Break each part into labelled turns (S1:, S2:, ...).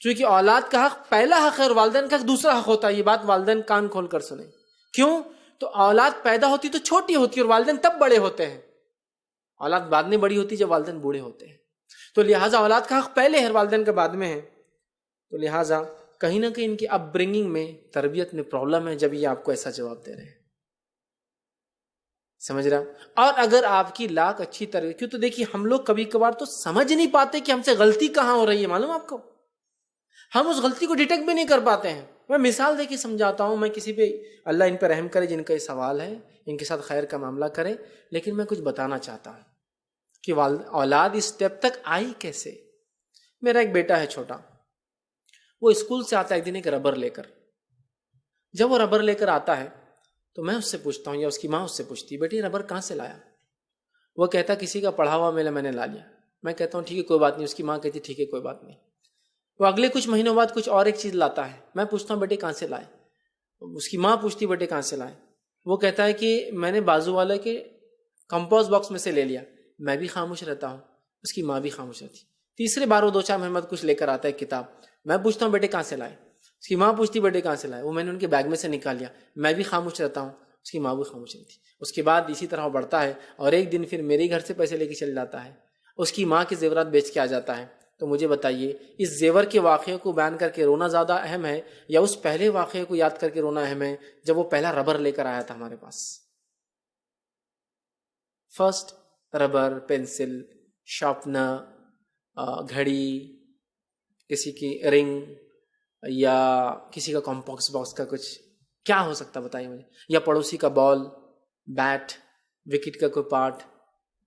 S1: چونکہ اولاد کا حق پہلا حق ہے اور والدین کا حق دوسرا حق ہوتا ہے. یہ بات والدین کان کھول کر سنیں. کیوں؟ تو اولاد پیدا ہوتی تو چھوٹی ہوتی اور والدین تب بڑے ہوتے ہیں. اولاد بعد میں بڑی ہوتی جب والدین بوڑھے ہوتے ہیں. تو لہٰذا اولاد کا حق پہلے ہے اور والدین کا بعد میں ہے. تو لہٰذا کہیں نہ کہیں ان کی اپ برنگنگ میں، تربیت میں پرابلم ہے جب یہ آپ کو ایسا جواب دے رہے ہیں. سمجھ رہا؟ اور اگر آپ کی لاکھ اچھی تربیت، کیوں تو دیکھیے ہم لوگ کبھی کبھار تو سمجھ نہیں پاتے کہ ہم سے غلطی کہاں ہو رہی ہے. معلوم آپ کو، ہم اس غلطی کو ڈیٹیکٹ بھی نہیں کر پاتے ہیں. میں مثال دے کے سمجھاتا ہوں. میں کسی پہ، اللہ ان پہ رحم کرے جن کا یہ سوال ہے، ان کے ساتھ خیر کا معاملہ کرے. لیکن میں کچھ بتانا چاہتا ہوں کہ اولاد اس اسٹیپ تک آئی کیسے. میرا ایک بیٹا ہے چھوٹا، وہ اسکول سے آتا ہے ایک دن ایک ربر لے کر. جب وہ ربر لے کر آتا ہے تو میں اس سے پوچھتا ہوں، یا اس کی ماں اس سے پوچھتی، بیٹی ربر کہاں سے لایا؟ وہ کہتا کسی کا پڑھا ہوا میں نے لا لیا. میں کہتا ہوں ٹھیک ہے کوئی بات نہیں. اس کی ماں کہتی ٹھیک ہے کوئی بات نہیں. وہ اگلے کچھ مہینوں بعد کچھ اور ایک چیز لاتا ہے. میں پوچھتا ہوں بیٹے کہاں سے لائے؟ اس کی ماں پوچھتی بیٹے کہاں سے لائے؟ وہ کہتا ہے کہ میں نے بازو والے کے کمپوز باکس میں سے لے لیا. میں بھی خاموش رہتا ہوں، اس کی ماں بھی خاموش رہتی. تیسرے بار وہ 2-4 مہینے بعد کچھ لے کر آتا ہے کتاب. میں پوچھتا ہوں بیٹے کہاں سے لائے؟ اس کی ماں پوچھتی بیٹے کہاں سے لائے؟ وہ میں نے ان کے بیگ میں سے نکال لیا. میں بھی خاموش رہتا ہوں، اس کی ماں بھی خاموش رہتی. اس کے بعد اسی طرح وہ بڑھتا ہے اور ایک دن پھر میرے گھر سے پیسے لے کے چل جاتا ہے. اس کی ماں کے زیورات بیچ کے آ جاتا ہے. تو مجھے بتائیے اس زیور کے واقعے کو بیان کر کے رونا زیادہ اہم ہے یا اس پہلے واقعے کو یاد کر کے رونا اہم ہے جب وہ پہلا ربر لے کر آیا تھا ہمارے پاس؟ فرسٹ ربر، پینسل، شارپنر، گھڑی، کسی کی رنگ یا کسی کا کمپاس باکس کا کچھ کیا ہو سکتا بتائیے مجھے. یا پڑوسی کا بال، بیٹ، وکٹ کا کوئی پارٹ،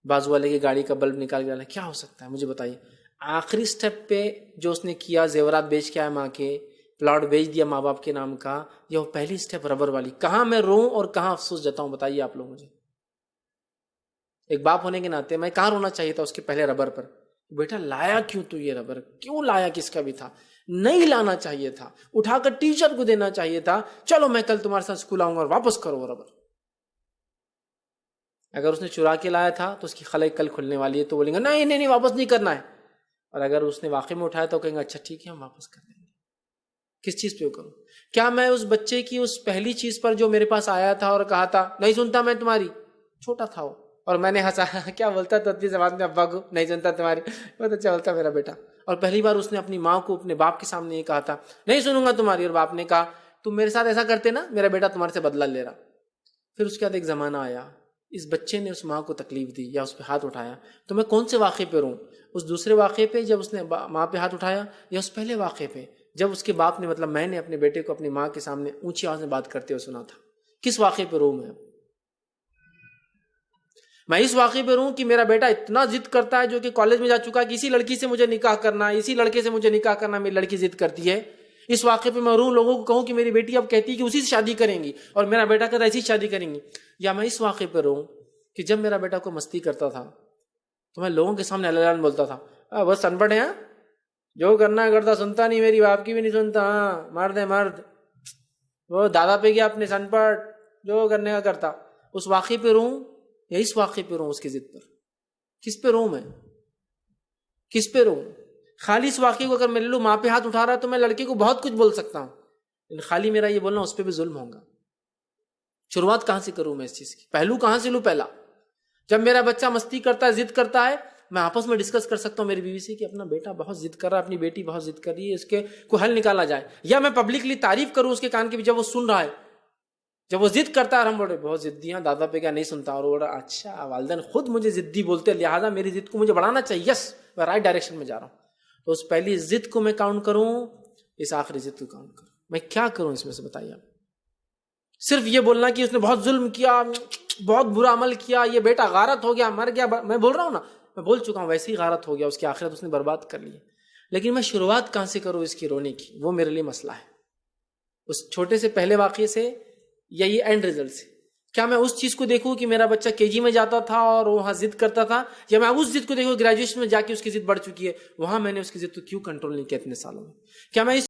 S1: بازو والے کی گاڑی کا بلب نکال کے ڈالا، کیا ہو سکتا ہے مجھے بتائیے. آخری سٹیپ پہ جو اس نے کیا، زیورات بیچ کے آیا، ماں کے پلاٹ بیچ دیا ماں باپ کے نام کا، یہ وہ پہلی سٹیپ ربر والی. کہاں میں روں اور کہاں افسوس جاتا ہوں بتائیے آپ لوگ مجھے. ایک باپ ہونے کے ناطے میں کہاں رونا چاہیے تھا اس کے پہلے ربر پر. بیٹا لایا کیوں تو یہ ربر؟ کیوں لایا؟ کس کا بھی تھا؟ نہیں لانا چاہیے تھا، اٹھا کر ٹیچر کو دینا چاہیے تھا. چلو میں کل تمہارے ساتھ اسکول آؤں گا اور واپس کرو وہ ربر. اگر اس نے چرا کے لایا تھا تو اس کی خلق کل کھلنے والی ہے تو بولیں گے نہیں نہیں نہیں واپس نہیں کرنا ہے. اور اگر اس نے واقعی میں اٹھایا تو کہیں گے اچھا ٹھیک ہے ہم واپس کر دیں گے. کس چیز پہ کروں؟ کیا میں اس بچے کی اس پہلی چیز پر جو میرے پاس آیا تھا اور کہا تھا نہیں سنتا میں تمہاری، چھوٹا تھا وہ اور میں نے ہنسا کیا بولتا تو اپنی زبان میں ابا کو نہیں سنتا تمہاری، بہت اچھا بولتا میرا بیٹا. اور پہلی بار اس نے اپنی ماں کو اپنے باپ کے سامنے یہ کہا تھا نہیں سنوں گا تمہاری، اور باپ نے کہا تم میرے ساتھ ایسا کرتے نا میرا بیٹا تمہارے سے بدلہ لے رہا. پھر اس کے بعد ایک زمانہ آیا، اس بچے نے اس ماں کو تکلیف دی یا اس پہ ہاتھ اٹھایا، تو میں کون سے واقعے پہ روں؟ اس دوسرے واقعے پہ جب اس نے ماں پہ ہاتھ اٹھایا، یا اس پہلے واقعے پہ جب اس کے باپ نے مطلب میں نے اپنے بیٹے کو اپنی ماں کے سامنے اونچی آواز میں بات کرتے ہوئے سنا تھا؟ کس واقعے پہ روں میں اس واقعے پہ روں کہ میرا بیٹا اتنا ضد کرتا ہے جو کہ کالج میں جا چکا ہے کہ اسی لڑکی سے مجھے نکاح کرنا ہے، اسی لڑکے سے مجھے نکاح کرنا، میری لڑکی ضد کرتی ہے. اس واقعے پہ میں روں، لوگوں کو کہوں کہ میری بیٹی اب کہتی ہے کہ اسی سے شادی کریں گی اور میرا بیٹا کہتا ہے ایسی شادی کریں گی. یا میں اس واقعے پہ روں کہ جب میرا بیٹا کو مستی کرتا تھا تو میں لوگوں کے سامنے اللہ اللہ بولتا تھا بس ان پڑھ ہے، جو کرنا ہے کرتا، سنتا نہیں، میری باپ کی بھی نہیں سنتا، ہاں مرد ہے مرد، وہ دادا پہ گیا اپنے سن پڑھ، جو کرنے کا کرتا. اس واقعے پہ روں یا اس واقعے پہ روں؟ اس کی ضد پر کس پہ روں میں؟ کس پہ روں؟ خالی اس واقعے کو اگر میں لے لوں ماں پہ ہاتھ اٹھا رہا ہے تو میں لڑکے کو بہت کچھ بول سکتا ہوں، لیکن خالی میرا یہ بولنا اس پہ بھی ظلم ہوگا. شروعات کہاں سے کروں میں اس چیز کی؟ پہلو کہاں سے لوں؟ پہلا جب میرا بچہ مستی کرتا ہے، ضد کرتا ہے، میں آپس میں ڈسکس کر سکتا ہوں میری بیوی سے کہ اپنا بیٹا بہت ضد کر رہا ہے، اپنی بیٹی بہت ضد کر رہی ہے، اس کے کوئی حل نکالا جائے. یا میں پبلکلی تعریف کروں اس کے کان کے، جب وہ سن رہا ہے، جب وہ ضد کرتا ہے اور ہم بولے بہت ضدی ہیں، دادا پہ کیا نہیں سنتا، اور وہ بولا اچھا والدین خود مجھے ضدی بولتے ہیں لہٰذا میری ضد کو مجھے بڑھانا چاہیے، یس میں رائٹ ڈائریکشن میں جا رہا ہوں. تو اس پہلی ضد کو میں کاؤنٹ کروں، اس آخری ضد کو کاؤنٹ کروں؟ میں کیا کروں اس میں سے بتائیے آپ؟ صرف یہ بولنا کہ اس نے بہت ظلم کیا، بہت برا عمل کیا، یہ بیٹا غارت ہو گیا، مر گیا، میں بول رہا ہوں نا، میں بول چکا ہوں ویسے ہی غارت ہو گیا، اس کی آخرت اس نے برباد کر لی. لیکن میں شروعات کہاں سے کروں اس کی رونے کی؟ وہ میرے لیے مسئلہ ہے. اس چھوٹے سے پہلے واقعے سے یا یہ اینڈ ریزلٹ سے؟ کیا میں اس چیز کو دیکھوں کہ میرا بچہ KG میں جاتا تھا اور وہاں ضد کرتا تھا، یا میں اس ضد کو دیکھوں گریجویشن میں جا کے اس کی ضد بڑھ چکی ہے، وہاں میں نے اس کی ضد کو کیوں کنٹرول نہیں کیا اتنے سالوں میں؟ کیا میں اس